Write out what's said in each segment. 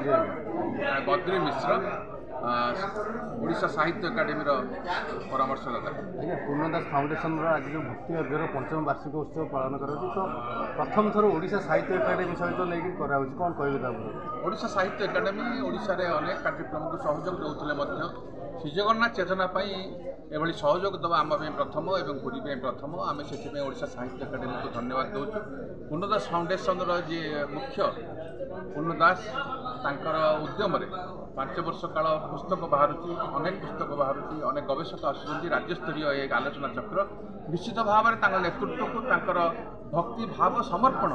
बद्री मिश्र ओडिशा साहित्य एकाडेमी परामर्शदाता। आज्ञा पूर्णदास फाउंडेशन आज जो भक्ति अर्घ्यर 5म वार्षिक उत्सव पालन कर तो प्रथम थर ओडिशा साहित्य एकाडेमी सहित लेकिन कराऊँ कौन कह ओडिशा साहित्य एकाडेमी ओडिशा रे अनेक कार्यक्रम को सहयोग देउथिले श्री जगन्नाथ चेतना एभली सहयोग दवा आम प्रथम और पुरी प्रथम आम से ओडिशा साहित्य एकाडेमी को धन्यवाद दूँ। पूर्णदास फाउंडेशन जी मुख्य पूर्णदास तांकर उद्यम 5 वर्ष काल पुस्तक बाहर अनेक पुस्तक बाहर अनेक गवेषक आसुच्च राज्यस्तरीय एक आलोचना चक्र निश्चित भाव में नेतृत्व को भक्ति भाव समर्पण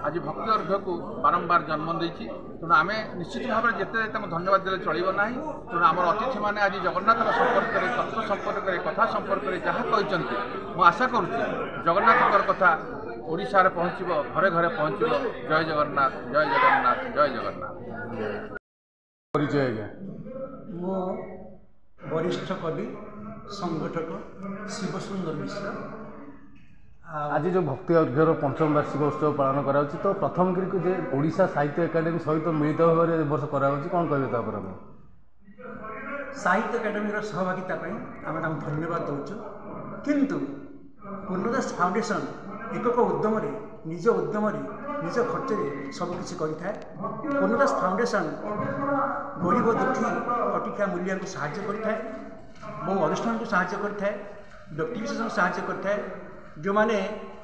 आज भक्ति अर्घ्य को बारंबार जन्म देती। तेणु आम निश्चित भाव में जिते धन्यवाद देले चलो ना। तेणु आम अतिथि मैंने आज जगन्नाथ संपर्क में तत्व संपर्क में कथा संपर्क में जहाँ कहते मु आशा करुच्ची जगन्नाथ कथा ओडिशा रे पहुँचब घरे घरे पहुँचब। जय जगन्नाथ जय जगन्नाथ जय जगन्नाथ। परिचय आज्ञा मो वरिष्ठ कवि संगठक शिवसुंदर मिश्र। आज जो भक्ति अर्घ्यर 5म वार्षिक उत्सव पालन करा तो प्रथम जे ओडिशा साहित्य एकाडेमी सहित मिलित भाव में वर्ष करा कौन कहे साहित्य एकाडेमी सहभागिता आम धन्यवाद दौचु। किंतु पूर्णदास फाउंडेशन एकक उद्यम निज उद्यम निज खर्च सबकिछि करिथाए। पूर्णदास फाउंडेशन गरीब दुखी कटिका मूल्य को साहाय्य करिथाए, बहु अनुष्ठान को साहाय्य करिथाए, व्यक्ति विशेष को साहाय्य करिथाए, जो माने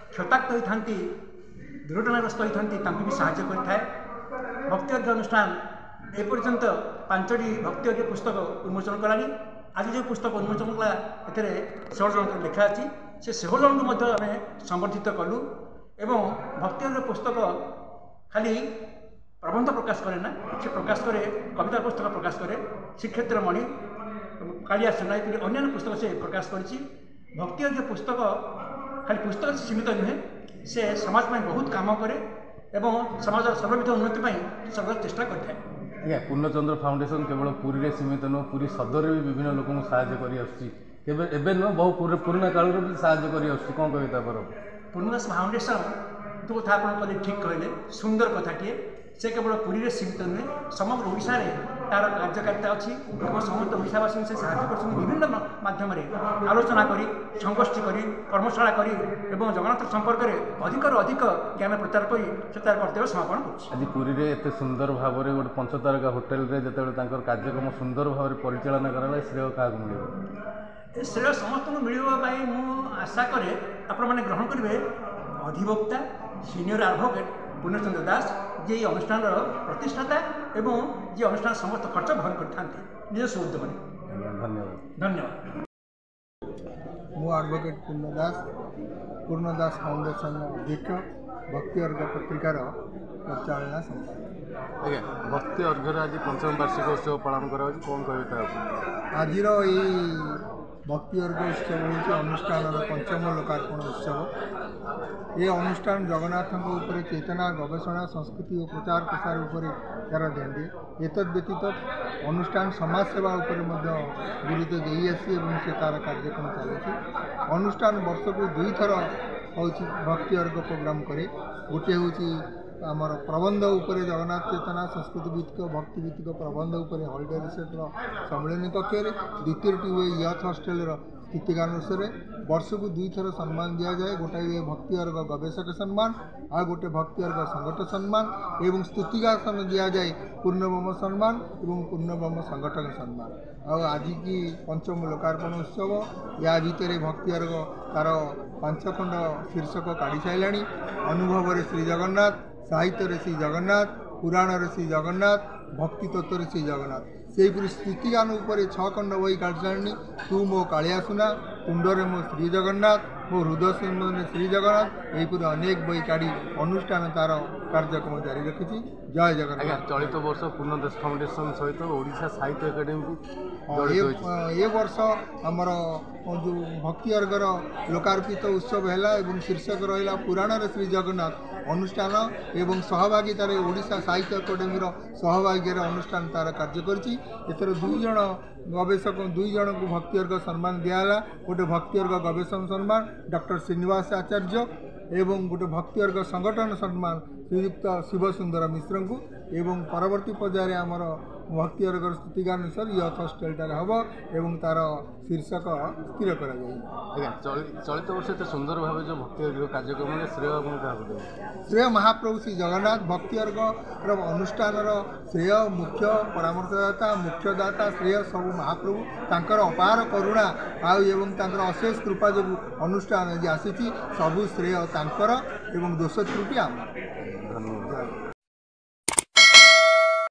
क्षताक्त होइथांती दुर्घटनाग्रस्त होइथांती तांको भी साहाय्य करिथाए। भक्ति अर्घ्य अनुष्ठान ए पर्यंत 5टी भक्ति अर्घ्य पुस्तक उन्मोचन करानी। आज जो पुस्तक उन्मोचन कला एथरे 16 जन लेखा अछि से 16 जन को मध्य आमे संबर्धित कलु एवं भक्ति अर्घ्य पुस्तक खाली प्रबंध प्रकाश करे ना, से प्रकाश करे कविता पुस्तक प्रकाश करे श्रीक्षेत्र मणि कालिया सेनाई अन्य पुस्तक से प्रकाश करिछि। भक्ति अर्घ्य पुस्तक खाली पुस्तक से सीमित नुहे, से समाज में बहुत काम करे एवं समाज सर्वविध उन्नति सर्व चेष्टा करता है। आज्ञा पूर्णचंद्र फाउंडेशन केवल पुरी रे सीमित नुह, पुरी सदर भी विभिन्न लोक साहाय्य कर नुह बहु पुराना काल भी साहाय्य कर कौन कह पूर्णदास फाउंडेशन जो कथा आप ठीक कहले सुंदर कथाटे से केवल पुरी रे सीमित नुहे, समग्र ओडिशा रे तार कार्यकारिता अच्छी और समस्त ओडिशावासी से साहाय्य कर विभिन्न माध्यम आलोचना करी संगोष्ठी करी कर्मशाला करी एवं जगन्नाथ संपर्क में अधिक अधिक ज्ञान प्रचार करी से तार कर्तव्य समापन कर। आज पुरी रे एते सुंदर भाव में गोटे 5 तारका होटेल रे जते कार्यक्रम सुंदर भाव में परिचालना कराला श्रेय क्या मिले? श्रेय समस्त मिलवा मु आशा करे आपण मैंने ग्रहण करेंगे अधिवक्ता सीनियर एडवोकेट पूर्णचंद्र दास जे अनुष्ठान प्रतिष्ठाता एवं जे अनुष्ठान समस्त खर्च बहन करते निज सुउद्यम। धन्यवाद धन्यवाद। मु एडवोकेट पूर्णदास फाउंडेशन अध्यक्ष भक्ति अर्घ्य पत्रिकार परिचालना संपादक। आज्ञा भक्ति अर्घ्यर आज 5म वार्षिक उत्सव पालन करा कौन कह आज भक्ति अर्घ्य उत्सव हूँ अनुष्ठान 5म लोकार्पण उत्सव। ये अनुष्ठान जगन्नाथ चेतना गवेषणा संस्कृति और प्रचार प्रसार उपर यार ध्यान दिए। एतद व्यतीत अनुष्ठान समाज सेवा गुरुत्व दे आसी से तार कार्यक्रम चलती। अनुष्ठान वर्ष को 2 थर हूँ भक्ति अर्घ्य प्रोग्राम करे। गोटे हूँ आमर प्रबंध उपर जगन्नाथ चेतना संस्कृति भित्तिक भक्ति भित्तिक प्रबंध उपर हॉलिडे रिसोर्टर सम्मेलन कक्ष। द्वितीयटी हुए यथ हस्टेल स्थितिकानुसार वर्ष को 2 थर सम्मान दि जाए। गोटाए हुए भक्ति अर्घ्य गवेषक सम्मान आ गोटे भक्ति अर्घ्य संगठक सम्मान एवं स्तुतिगासन दि जाए पूर्णब्रह्म सम्मान एवं पूर्णब्रह्म संगठक सम्मान। आज की 5म लोकार्पण उत्सव या भितर भक्ति अर्घ्य तार 5 खंड शीर्षक काढ़ी सारा। अनुभव श्री जगन्नाथ, साहित्य श्री जगन्नाथ, पुराण श्री जगन्नाथ, भक्ति तत्व श्री जगन्नाथ से स्तुतिगान उपर 6 खंड बही काढ़ी सारे। तू मो कालिया सुना, तुंडरे मो श्री जगन्नाथ, मो हृदय सिंह श्री जगन्नाथ यहीपर अनेक बही काढ़ी अनुष्ठान तार कार्यक्रम जारी रखी। जय जगन्नाथ। चलित वर्ष पूर्णदास फाउंडेशन सहित ओडिशा साहित्य एकाडेमी ये वर्ष आमर जो भक्ति अर्घ्यर लोकार्पित उत्सव है शीर्षक रहा पुराण श्री जगन्नाथ अनुष्ठान एवं सहभागितार ओडिशा साहित्य एकाडेमी सहभागी अनुष्ठान तार कार्य कर 2 जन गवेषक 2 जन को भक्ति अर्घ्य सम्मान दिहला। गोटे भक्ति अर्घ्य गवेषण सम्मान डॉक्टर श्रीनिवास आचार्य एवं गोटे भक्ति अर्घ्य संगठन सम्मान श्रीयुक्त शिवसुंदर मिश्र को ଏବଂ ପରବର୍ତ୍ତୀ ପର୍ଯ୍ୟାୟରେ ଆମର ଭକ୍ତି ଅର୍ଗର ସ୍ତୁତିଗାନ ଅନୁସାରେ ୟଥ ହଷ୍ଟେଲଟାରେ ହେବ ଏବଂ ତା'ର ଶୀର୍ଷକ ସ୍ଥିର କରାଯାଏ। ଆଜ୍ଞା, ଚଳିତ ବର୍ଷ ଏତେ ସୁନ୍ଦର ଭାବେ ଯେଉଁ ଭକ୍ତି ଅର୍ଘ୍ୟ କାର୍ଯ୍ୟକ୍ରମରେ ଶ୍ରେୟ ଆପଣ କାହାକୁ ଦେବେ? ଶ୍ରେୟ ମହାପ୍ରଭୁ ଶ୍ରୀ ଜଗନ୍ନାଥ। ଭକ୍ତି ଅର୍ଘର ଅନୁଷ୍ଠାନର ଶ୍ରେୟ ମୁଖ୍ୟ ପରାମର୍ଶଦାତା ମୁଖ୍ୟଦାତା ଶ୍ରେୟ ସବୁ ମହାପ୍ରଭୁ। ତାଙ୍କର ଅପାର କରୁଣା ଆଉ ଏବଂ ତାଙ୍କର ଅଶେଷ କୃପା ଯୋଗୁଁ ଅନୁଷ୍ଠାନ ଆଜି ଆସିଛି। ସବୁ ଶ୍ରେୟ ତାଙ୍କର ଏବଂ ଦୋଷ ତ୍ରୁଟି ଆମର।